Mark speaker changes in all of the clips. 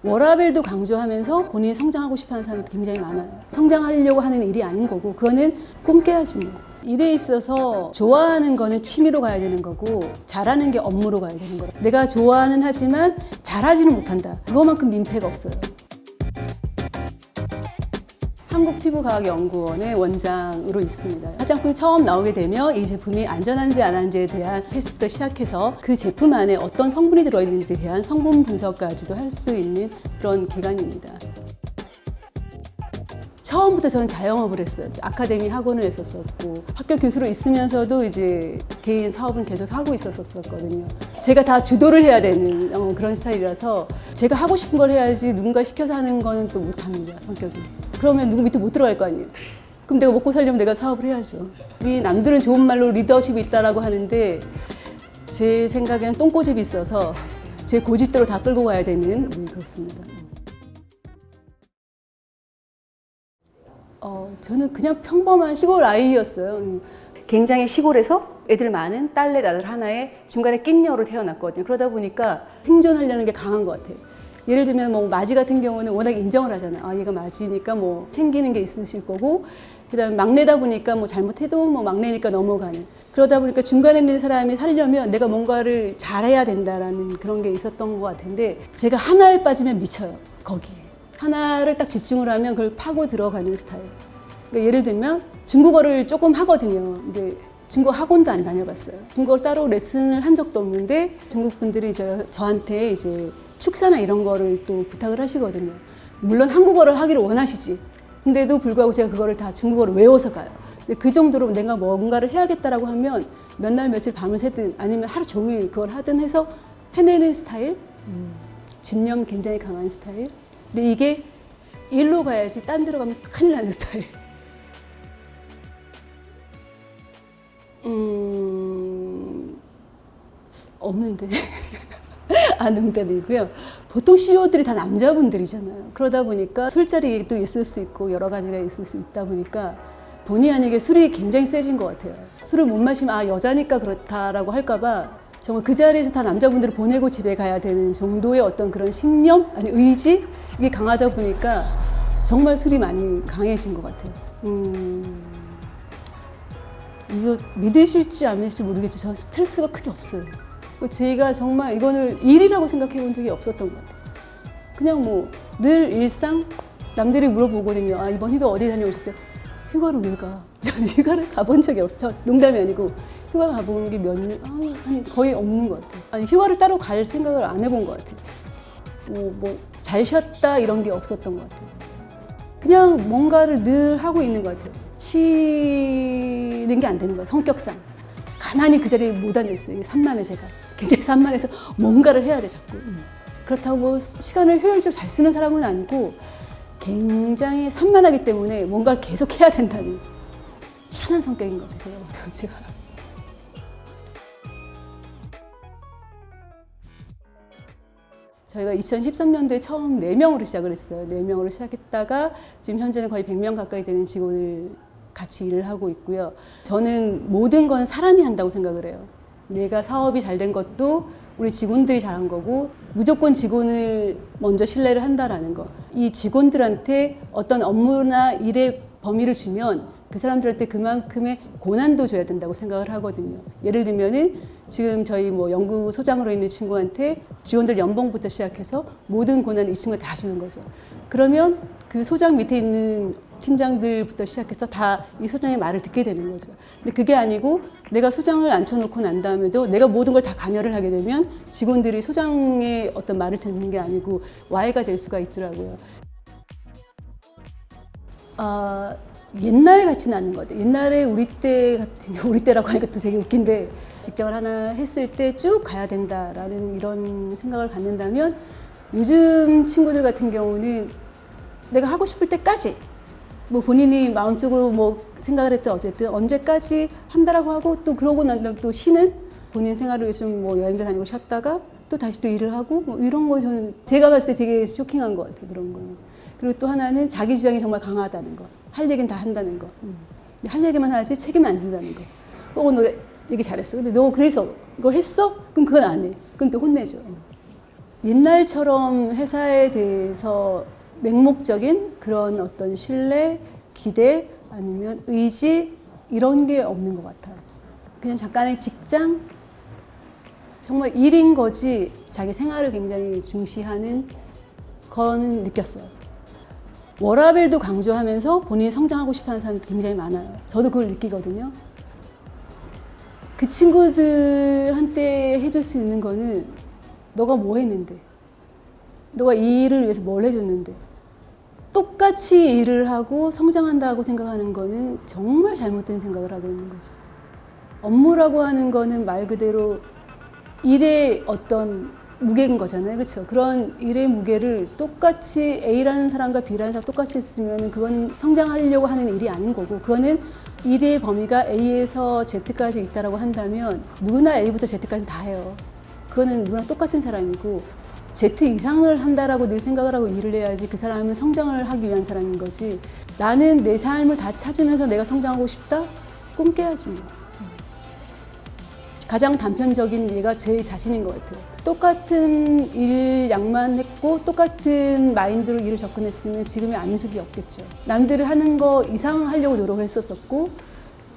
Speaker 1: 워라밸도 강조하면서 본인이 성장하고 싶어하는 사람이 굉장히 많아요. 성장하려고 하는 일이 아닌 거고 그거는 꿈 깨야지 뭐. 일에 있어서 좋아하는 거는 취미로 가야 되는 거고 잘하는 게 업무로 가야 되는 거라. 내가 좋아하는 하지만 잘하지는 못한다. 그거만큼 민폐가 없어요. 한국피부과학연구원의 원장으로 있습니다. 화장품이 처음 나오게 되면 이 제품이 안전한지 안 한지에 대한 테스트부터 시작해서 그 제품 안에 어떤 성분이 들어있는지에 대한 성분 분석까지도 할 수 있는 그런 기관입니다. 처음부터 저는 자영업을 했어요. 아카데미 학원을 했었었고 학교 교수로 있으면서도 이제 개인 사업은 계속 하고 있었었거든요. 제가 다 주도를 해야 되는 그런 스타일이라서 제가 하고 싶은 걸 해야지 누군가 시켜서 하는 거는 또 못합니다, 성격이. 그러면 누구 밑에 못 들어갈 거 아니에요. 그럼 내가 먹고 살려면 내가 사업을 해야죠. 우리 남들은 좋은 말로 리더십이 있다라고 하는데 제 생각에는 똥꼬집이 있어서 제 고집대로 다 끌고 가야 되는 그렇습니다. 저는 그냥 평범한 시골 아이였어요. 굉장히 시골에서 애들 많은 딸넷 아들 하나에 중간에 낀녀로 태어났거든요. 그러다 보니까 생존하려는 게 강한 것 같아요. 예를 들면 뭐 마지 같은 경우는 워낙 인정을 하잖아요. 아, 얘가 마지니까 뭐 챙기는 게 있으실 거고, 그다음에 막내다 보니까 뭐 잘못해도 뭐 막내니까 넘어가는. 그러다 보니까 중간에 있는 사람이 살려면 내가 뭔가를 잘해야 된다라는 그런 게 있었던 것 같은데 제가 하나에 빠지면 미쳐요. 거기에. 하나를 딱 집중을 하면 그걸 파고 들어가는 스타일. 그러니까 예를 들면 중국어를 조금 하거든요. 근데 중국어 학원도 안 다녀봤어요. 중국어를 따로 레슨을 한 적도 없는데 중국 분들이 저한테 이제 축사나 이런 거를 또 부탁을 하시거든요. 물론 한국어를 하기를 원하시지. 근데도 불구하고 제가 그거를 다 중국어를 외워서 가요. 근데 그 정도로 내가 뭔가를 해야겠다라고 하면 몇 날 며칠 밤을 새든 아니면 하루 종일 그걸 하든 해서 해내는 스타일. 집념 굉장히 강한 스타일. 근데 이게 일로 가야지 딴 데로 가면 큰일 나는 스타일. 없는데. 아, 농담이고요. 보통 CEO들이 다 남자분들이잖아요. 그러다 보니까 술자리도 있을 수 있고 여러 가지가 있을 수 있다 보니까 본의 아니게 술이 굉장히 세진 것 같아요. 술을 못 마시면 아, 여자니까 그렇다라고 할까봐 정말 그 자리에서 다 남자분들을 보내고 집에 가야 되는 정도의 어떤 그런 신념, 아니 의지 이게 강하다 보니까 정말 술이 많이 강해진 것 같아요. 이거 믿으실지 안 믿으실지 모르겠지만 저는 스트레스가 크게 없어요. 제가 정말 이거를 일이라고 생각해 본 적이 없었던 것 같아요. 그냥 뭐 늘 일상 남들이 물어보거든요. 아, 이번 휴가 어디 다녀오셨어요? 휴가를 왜 가? 저는 휴가를 가본 적이 없어요. 농담이 아니고 휴가 가본 게 몇 년, 거의 없는 것 같아요. 아니 휴가를 따로 갈 생각을 안 해본 것 같아요. 뭐 잘 쉬었다 이런 게 없었던 것 같아요. 그냥 뭔가를 늘 하고 있는 것 같아요. 쉬는 게 안 되는 거예요. 성격상. 가만히 그 자리에 못 앉았어요. 산만해 제가. 굉장히 산만해서 뭔가를 해야 돼 자꾸. 그렇다고 뭐 시간을 효율적으로 잘 쓰는 사람은 아니고 굉장히 산만하기 때문에 뭔가를 계속 해야 된다는 희한한 성격인 것 같아요. 제가. 저희가 2013년도에 처음 4명으로 시작을 했어요. 4명으로 시작했다가 지금 현재는 거의 100명 가까이 되는 직원을 같이 일을 하고 있고요. 저는 모든 건 사람이 한다고 생각을 해요. 내가 사업이 잘 된 것도 우리 직원들이 잘한 거고 무조건 직원을 먼저 신뢰를 한다라는 거. 이 직원들한테 어떤 업무나 일의 범위를 주면 그 사람들한테 그만큼의 고난도 줘야 된다고 생각을 하거든요. 예를 들면은 지금 저희 뭐 연구소장으로 있는 친구한테 직원들 연봉부터 시작해서 모든 고난을 이 친구가 다 주는 거죠. 그러면 그 소장 밑에 있는 팀장들부터 시작해서 다 이 소장의 말을 듣게 되는 거죠. 근데 그게 아니고 내가 소장을 앉혀놓고 난 다음에도 내가 모든 걸 다 관여를 하게 되면 직원들이 소장의 어떤 말을 듣는 게 아니고 와해가 될 수가 있더라고요. 옛날 같지는 않은 것 같아요. 옛날에 우리 때 같은 경우, 우리 때라고 하니까 또 되게 웃긴데 직장을 하나 했을 때 쭉 가야 된다라는 이런 생각을 갖는다면 요즘 친구들 같은 경우는 내가 하고 싶을 때까지 뭐 본인이 마음적으로 뭐 생각을 했든 어쨌든 언제까지 한다라고 하고 또 그러고 난 다음에 또 쉬는 본인 생활을 위해서 뭐 여행도 다니고 쉬었다가 또 다시 또 일을 하고 뭐 이런 거 저는 제가 봤을 때 되게 쇼킹한 것 같아요. 그런 거는. 그리고 또 하나는 자기 주장이 정말 강하다는 거. 할 얘기는 다 한다는 거. 할 얘기만 하지 책임을 안 진다는 거. 너 얘기 잘했어. 근데 너 그래서 이걸 했어? 그럼 그건 안 해. 그럼 또 혼내죠. 옛날처럼 회사에 대해서 맹목적인 그런 어떤 신뢰, 기대 아니면 의지 이런 게 없는 것 같아요. 그냥 잠깐의 직장, 정말 일인 거지 자기 생활을 굉장히 중시하는 거는 느꼈어요. 워라밸도 강조하면서 본인이 성장하고 싶어하는 사람이 굉장히 많아요. 저도 그걸 느끼거든요. 그 친구들한테 해줄 수 있는 거는 너가 뭐 했는데, 너가 이 일을 위해서 뭘 해줬는데, 똑같이 일을 하고 성장한다고 생각하는 거는 정말 잘못된 생각을 하고 있는 거죠. 업무라고 하는 거는 말 그대로 일의 어떤 무게인 거잖아요. 그렇죠? 그런 일의 무게를 똑같이 A라는 사람과 B라는 사람 똑같이 했으면 그건 성장하려고 하는 일이 아닌 거고, 그거는 일의 범위가 A에서 Z까지 있다라고 한다면 누구나 A부터 Z까지 다 해요. 그거는 누구나 똑같은 사람이고, Z 이상을 한다라고 늘 생각을 하고 일을 해야지 그 사람은 성장을 하기 위한 사람인 거지. 나는 내 삶을 다 찾으면서 내가 성장하고 싶다? 꿈 깨야지. 가장 단편적인 예가 제 자신인 것 같아요. 똑같은 일 양만 했고 똑같은 마인드로 일을 접근했으면 지금의 안윤숙이 없겠죠. 남들이 하는 거 이상 하려고 노력을 했었고,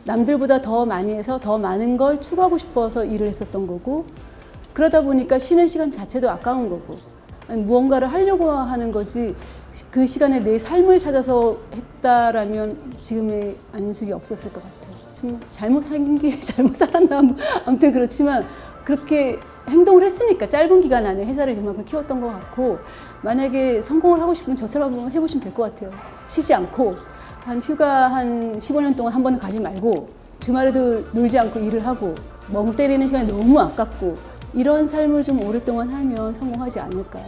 Speaker 1: 남들보다 더 많이 해서 더 많은 걸 추구하고 싶어서 일을 했었던 거고, 그러다 보니까 쉬는 시간 자체도 아까운 거고, 무언가를 하려고 하는 거지 그 시간에 내 삶을 찾아서 했다라면 지금의 안윤숙이 없었을 것 같아요. 좀 잘못 살긴 게 잘못 살았나 뭐 아무튼 그렇지만 그렇게 행동을 했으니까 짧은 기간 안에 회사를 그만큼 키웠던 것 같고, 만약에 성공을 하고 싶으면 저처럼 한번 해보시면 될 것 같아요. 쉬지 않고 한 휴가 한 15년 동안 한 번은 가지 말고 주말에도 놀지 않고 일을 하고 멍 때리는 시간이 너무 아깝고 이런 삶을 좀 오랫동안 하면 성공하지 않을까요?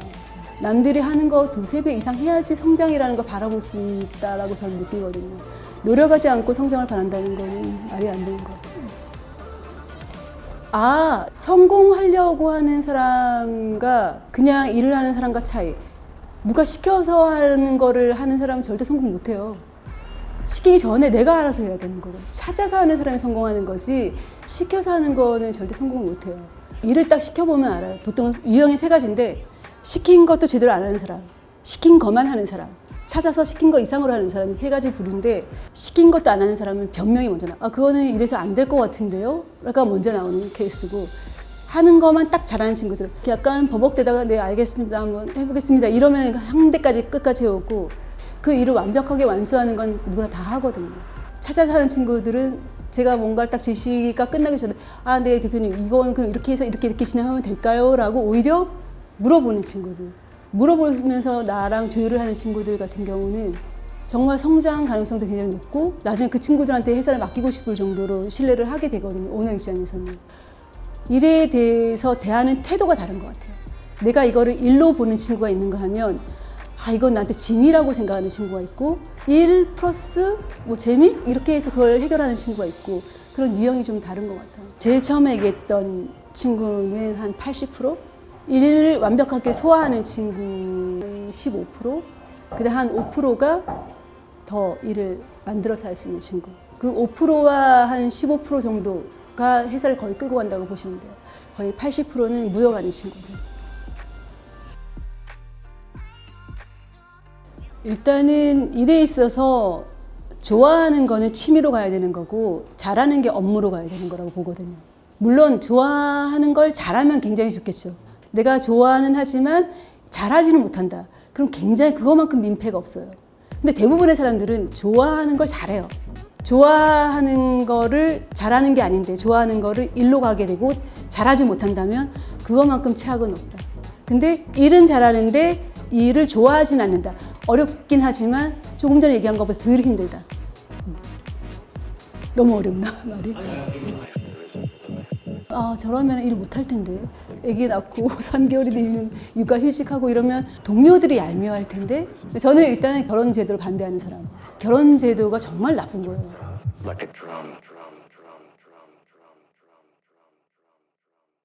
Speaker 1: 남들이 하는 거 2~3배 이상 해야지 성장이라는 걸 바라볼 수 있다라고 저는 느끼거든요. 노력하지 않고 성장을 바란다는 거는 말이 안 되는 것 같아요. 아, 성공하려고 하는 사람과 그냥 일을 하는 사람과 차이. 누가 시켜서 하는 거를 하는 사람은 절대 성공 못 해요. 시키기 전에 내가 알아서 해야 되는 거고, 찾아서 하는 사람이 성공하는 거지 시켜서 하는 거는 절대 성공을 못 해요. 일을 딱 시켜보면 알아요. 보통 유형이 3가지인데, 시킨 것도 제대로 안 하는 사람, 시킨 것만 하는 사람, 찾아서 시킨 거 이상으로 하는 사람이 3가지 부류인데, 시킨 것도 안 하는 사람은 변명이 먼저 나와. 아, 그거는 이래서 안 될 것 같은데요? 라가 먼저 나오는 케이스고, 하는 것만 딱 잘하는 친구들, 약간 버벅대다가 네 알겠습니다, 한번 해보겠습니다 이러면 한 대까지 끝까지 해오고, 그 일을 완벽하게 완수하는 건 누구나 다 하거든요. 찾아서 하는 친구들은 제가 뭔가를 딱 제시가 끝나기 전에 아, 네 대표님 이건 그럼 이렇게 해서 이렇게 진행하면 될까요? 라고 오히려 물어보는 친구들, 물어보면서 나랑 조율을 하는 친구들 같은 경우는 정말 성장 가능성도 굉장히 높고, 나중에 그 친구들한테 회사를 맡기고 싶을 정도로 신뢰를 하게 되거든요. 오너 입장에서는. 일에 대해서 대하는 태도가 다른 것 같아요. 내가 이거를 일로 보는 친구가 있는가 하면, 아, 이건 나한테 짐이라고 생각하는 친구가 있고, 일 플러스 뭐 재미? 이렇게 해서 그걸 해결하는 친구가 있고, 그런 유형이 좀 다른 것 같아요. 제일 처음에 얘기했던 친구는 한 80%? 일을 완벽하게 소화하는 친구는 15%? 그다음 한 5%가 더 일을 만들어서 할 수 있는 친구. 그 5%와 한 15% 정도가 회사를 거의 끌고 간다고 보시면 돼요. 거의 80%는 묻어가는 친구들. 일단은 일에 있어서 좋아하는 거는 취미로 가야 되는 거고, 잘하는 게 업무로 가야 되는 거라고 보거든요. 물론 좋아하는 걸 잘하면 굉장히 좋겠죠. 내가 좋아는 하지만 잘하지는 못한다. 그럼 굉장히 그거만큼 민폐가 없어요. 근데 대부분의 사람들은 좋아하는 걸 잘해요. 좋아하는 거를 잘하는 게 아닌데 좋아하는 거를 일로 가게 되고 잘하지 못한다면 그거만큼 최악은 없다. 근데 일은 잘하는데 이 일을 좋아하진 않는다. 어렵긴 하지만 조금 전에 얘기한 것보다 덜 힘들다. 너무 어렵나 말이? 아, 저러면 일 못할 텐데. 아기 낳고 3개월이 되면 육아휴직하고 이러면 동료들이 얄미워할 텐데. 저는 일단 결혼 제도를 반대하는 사람. 결혼 제도가 정말 나쁜 거예요.